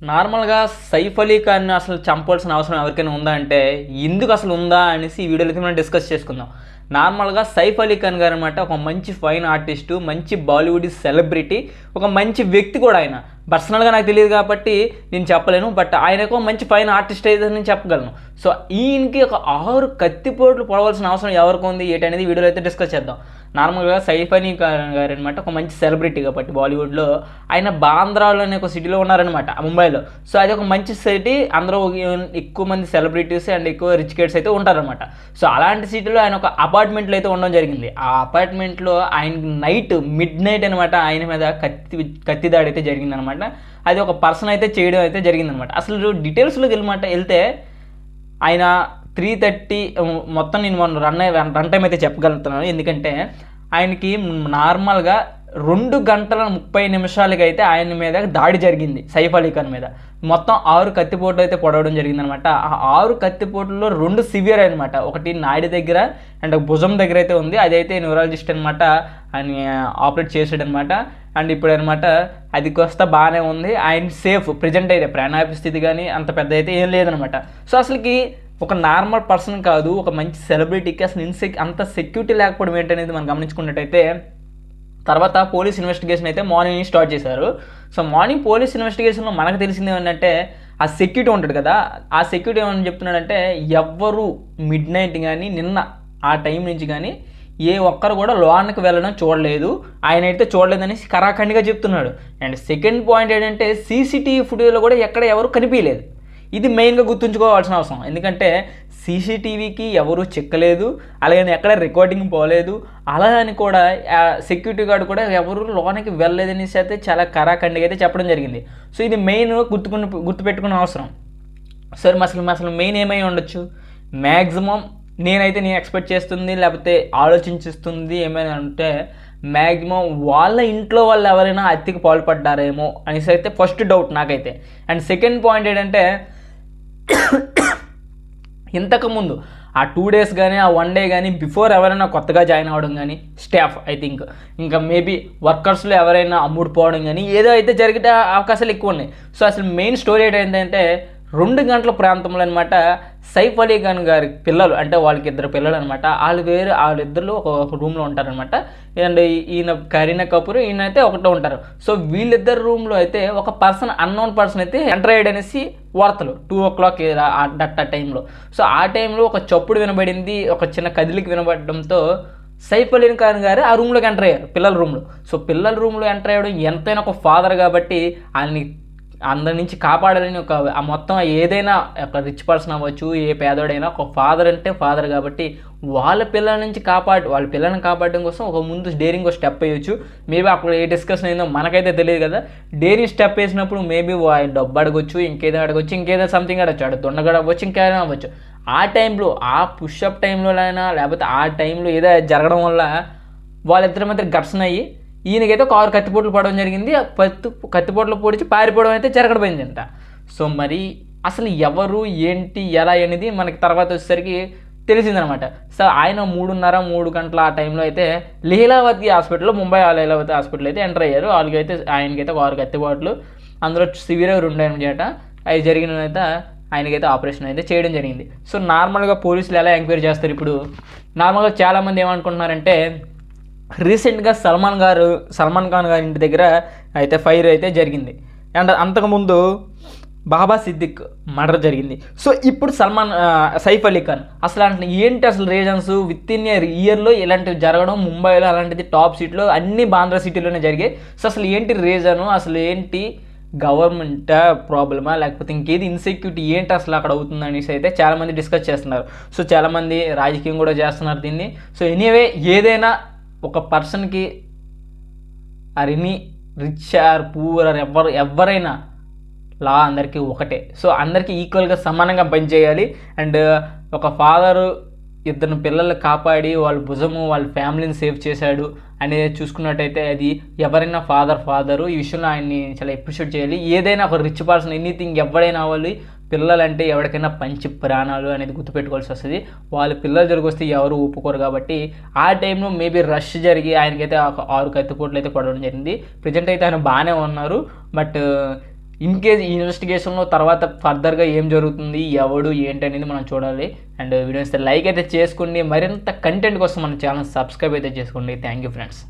నార్మల్‌గా సైఫ్ అలీ ఖాన్‌ని అసలు చంపాల్సిన అవసరం ఎవరికైనా ఉందా అంటే, ఎందుకు అసలు ఉందా అనేసి ఈ వీడియోలో అయితే మనం డిస్కస్ చేసుకుందాం. నార్మల్‌గా సైఫ్ అలీ ఖాన్ గారనమాట ఒక మంచి ఫైన్ ఆర్టిస్టు, మంచి బాలీవుడ్ సెలబ్రిటీ, ఒక మంచి వ్యక్తి కూడా ఆయన. పర్సనల్‌గా నాకు తెలియదు కాబట్టి నేను చెప్పలేను. బట్ ఆయన ఒక మంచి ఫైన్ ఆర్టిస్ట్ అయితే నేను చెప్పగలను. సో, ఈయనకి ఒక 6 కత్తిపోట్లు పొడవాల్సిన అవసరం ఎవరికుంది ఏంటనేది ఈ వీడియోలో అయితే డిస్కస్ చేద్దాం. నార్మల్‌గా సైఫ్ అలీ ఖాన్ గారనమాట ఒక మంచి సెలబ్రిటీ కాబట్టి బాలీవుడ్‌లో ఆయన బాంద్రాలో అనే ఒక సిటీలో ఉన్నారనమాట ముంబైలో. సో, అది ఒక మంచి సిటీ. అందరూ ఎక్కువ మంది సెలబ్రిటీస్ అండ్ ఎక్కువ రిచ్ కిడ్స్ అయితే ఉంటారనమాట. సో, అలాంటి సిటీలో ఆయన ఒక అపార్ట్మెంట్‌లో అయితే ఉండడం జరిగింది. ఆ అపార్ట్మెంట్‌లో ఆయనకి మిడ్ నైట్ అనమాట ఆయన మీద కత్తి దాడి అయితే జరిగిందనమాట. అది ఒక పర్సన్ అయితే చేయడం అయితే జరిగిందనమాట. అసలు డీటెయిల్స్‌లోకి వెళ్తే ఆయన 3:30 మొత్తం నేను మొన్న రన్ టైమ్ అయితే చెప్పగలుగుతున్నాను. ఎందుకంటే ఆయనకి నార్మల్‌గా 2 గంటల 30 నిమిషాలకి అయితే ఆయన మీద దాడి జరిగింది సైఫ్ అలీ ఖాన్ మీద. మొత్తం 6 కత్తిపోట్లు అయితే పొడవడం జరిగిందనమాట. ఆ 6 కత్తిపోట్లలో 2 సివియర్ అనమాట. ఒకటి నాడి దగ్గర అండ్ భుజం దగ్గర అయితే ఉంది. అదైతే న్యూరాలజిస్ట్ అనమాట ఆయన ఆపరేట్ చేసాడనమాట. అండ్ ఇప్పుడు అనమాట అది కాస్త బాగానే ఉంది. ఆయన సేఫ్ ప్రెజెంట్ అయితే ప్రాణాపాయ స్థితి కానీ అంత పెద్ద అయితే ఏం లేదనమాట. సో, అసలుకి ఒక నార్మల్ పర్సన్ కాదు, ఒక మంచి సెలబ్రిటీకి అసలు అంత సెక్యూరిటీ లేకపోవడం ఏంటనేది మనం గమనించుకున్నట్టయితే, తర్వాత పోలీస్ ఇన్వెస్టిగేషన్ అయితే మార్నింగ్ స్టార్ట్ చేశారు. సో, మార్నింగ్ పోలీస్ ఇన్వెస్టిగేషన్లో మనకు తెలిసింది ఏంటంటే ఆ సెక్యూరిటీ ఉంటుంది కదా, ఆ సెక్యూరిటీ ఏమని చెప్తున్నాడంటే ఎవ్వరు మిడ్ నైట్ కానీ నిన్న ఆ టైం నుంచి కానీ ఏ ఒక్కరు కూడా లోనికి వెళ్ళడం చూడలేదు, ఆయన అయితే చూడలేదని కరాఖండిగా చెప్తున్నాడు. అండ్ సెకండ్ పాయింట్ ఏంటంటే సీసీటీవీ ఫుటేజ్లో కూడా ఎక్కడ ఎవరు కనిపించలేదు. ఇది మెయిన్గా గుర్తుంచుకోవాల్సిన అవసరం. ఎందుకంటే సీసీటీవీకి ఎవరు చెక్కలేదు, అలాగని ఎక్కడ రికార్డింగ్ పోలేదు, అలా అని కూడా సెక్యూరిటీ గార్డు కూడా ఎవరు లోనికి వెళ్ళలేదనేసి అయితే చాలా కరాఖండిగా అయితే చెప్పడం జరిగింది. సో, ఇది మెయిన్ గుర్తుపెట్టుకునే అవసరం. సరే, అసలు మెయిన్ ఏమై ఉండొచ్చు? మ్యాక్సిమం నేను ఎక్స్పెక్ట్ చేస్తుంది లేకపోతే ఆలోచించిస్తుంది ఏమైనా అంటే, మ్యాక్సిమం వాళ్ళ ఇంట్లో వాళ్ళు ఎవరైనా హత్యకి పాల్పడ్డారేమో అనేసి అయితే ఫస్ట్ డౌట్ నాకైతే. అండ్ సెకండ్ పాయింట్ ఏంటంటే ఇంతకుముందు ఆ 2 డేస్ కానీ ఆ 1 డే కానీ బిఫోర్ ఎవరైనా కొత్తగా జాయిన్ అవ్వడం కానీ స్టాఫ్ ఇంకా మేబీ వర్కర్స్లో ఎవరైనా అమ్ముడుపోవడం కానీ ఏదో అయితే జరిగే అవకాశాలు ఎక్కువ ఉన్నాయి. సో, అసలు మెయిన్ స్టోరీ ఏంటంటే 2 గంటల ప్రాంతంలో అనమాట సైఫ్ అలీ ఖాన్ గారి పిల్లలు, అంటే వాళ్ళకి 2 పిల్లలు అనమాట, వాళ్ళిద్దరు ఒక రూమ్లో ఉంటారనమాట. అండ్ ఈయన కరీనా కపూర్, ఈయన అయితే ఒకటో ఉంటారు. సో, వీళ్ళిద్దరు రూమ్లో అయితే ఒక అన్నోన్ పర్సన్ అయితే ఎంటర్ అయ్యాడు అనేసి వార్తలు 2 o'clock ఆ టైంలో. సో, ఆ టైంలో ఒక చప్పుడు వినబడింది, ఒక చిన్న కదిలికి వినబడడంతో సైఫ్ అలీ ఖాన్ గారు ఆ రూమ్లోకి ఎంటర్ అయ్యారు, పిల్లల రూమ్లో. సో, పిల్లల రూమ్లో ఎంటర్ అయ్యడం ఎంతైనా ఒక ఫాదర్ కాబట్టి ఆయన్ని అందరి నుంచి కాపాడాలని ఒక మొత్తం ఏదైనా ఒక రిచ్ పర్సన్ అవ్వచ్చు, ఏ పేదోడైనా ఒక ఫాదర్ అంటే ఫాదర్ కాబట్టి వాళ్ళ పిల్లల్ని కాపాడడం కోసం ఒక ముందు డేరింగ్ స్టెప్ వేయచ్చు. మేబీ అప్పుడు ఏ డిస్కషన్ అయిందో మనకైతే తెలియదు కదా. డేరింగ్ స్టెప్ వేసినప్పుడు మేబీ డబ్బు అడగొచ్చు, ఇంకేదో సంథింగ్ అడగచ్చు, దొండగడ అవ్వచ్చు, ఇంకేదైనా అవ్వచ్చు. ఆ టైంలో ఆ పుషప్ టైంలోనైనా లేకపోతే ఆ టైంలో ఏదో జరగడం వల్ల వాళ్ళిద్దరి మధ్య ఘర్షణ అయ్యి ఈయనకైతే ఒక 6 కత్తిపోట్లు పడడం జరిగింది. కత్తిపోట్లు పొడిచి పారిపోవడం అయితే జరగకపోయిందంట. సో, మరి అసలు ఎవరు ఏంటి ఎలా అనేది మనకి తర్వాత వచ్చేసరికి తెలిసిందనమాట. సో, ఆయన 3 గంటల ఆ టైంలో అయితే లీలావతి హాస్పిటల్లో, ముంబై లీలావతి హాస్పిటల్ అయితే ఎంటర్ అయ్యారు. ఆయనకైతే ఒక 6 కత్తిపోట్లు, అందులో సివియర్గా 2 అనమాట. అవి జరిగిన అయితే ఆయనకైతే ఆపరేషన్ అయితే చేయడం జరిగింది. సో, నార్మల్గా పోలీసులు ఎలా ఎంక్వైరీ చేస్తారు ఇప్పుడు? నార్మల్గా చాలామంది ఏమనుకుంటున్నారంటే రీసెంట్గా సల్మాన్ ఖాన్ గారి ఇంటి దగ్గర అయితే ఫైర్ అయితే జరిగింది. అండ్ అంతకుముందు బాబా సిద్దిక్ మర్డర్ జరిగింది. సో, ఇప్పుడు సైఫ్ అలీ ఖాన్ అసలు రీజన్స్ విత్ ఇన్ ఇయర్లో ఇలాంటివి జరగడం ముంబైలో, అలాంటిది టాప్ సిటీలో, అన్ని బాంద్రా సిటీలోనే జరిగాయి. సో, అసలు ఏంటి రీజను, అసలు ఏంటి గవర్నమెంట్ ప్రాబ్లమా లేకపోతే ఇంకేది ఇన్సెక్యూరిటీ ఏంటి అసలు అక్కడ అవుతుంది అనేసి అయితే చాలామంది డిస్కస్ చేస్తున్నారు. సో, చాలామంది రాజకీయం కూడా చేస్తున్నారు దీన్ని. సో, ఎనీవే ఏదైనా ఒక పర్సన్కి any rich or poor or ఎవరైనా లా అందరికీ ఒకటే. సో, అందరికీ ఈక్వల్గా సమానంగా పనిచేయాలి. అండ్ ఒక ఫాదరు 2 పిల్లల్ని కాపాడి వాళ్ళ భుజము వాళ్ళ ఫ్యామిలీని సేవ్ చేశాడు అనేది చూసుకున్నట్టయితే అది ఎవరైనా ఫాదరు ఈ విషయంలో ఆయన్ని చాలా అప్రిషియేట్ చేయాలి. ఏదైనా ఒక రిచ్ పర్సన్ ఎనీథింగ్ ఎవరైనా అవ్వాలి, పిల్లలంటే ఎవరికైనా పంచి ప్రాణాలు అనేది గుర్తుపెట్టుకోవాల్సి వస్తుంది. వాళ్ళ పిల్లలు జరిగొస్తే ఎవరు ఒప్పుకోరు కాబట్టి ఆ టైంలో మేబీ రష్ జరిగి ఆయనకైతే ఒక 6 కత్తిపోట్లు అయితే పడడం జరిగింది. ప్రజెంట్ అయితే ఆయన బాగానే ఉన్నారు. బట్ ఇన్ కేస్ ఈ ఇన్వెస్టిగేషన్లో తర్వాత ఫర్దర్గా ఏం జరుగుతుంది, ఎవడు ఏంటి అనేది మనం చూడాలి. అండ్ వీడియోస్ లైక్ అయితే చేసుకోండి, మరింత కంటెంట్ కోసం మన ఛానల్ సబ్స్క్రైబ్ అయితే చేసుకోండి. Thank you friends.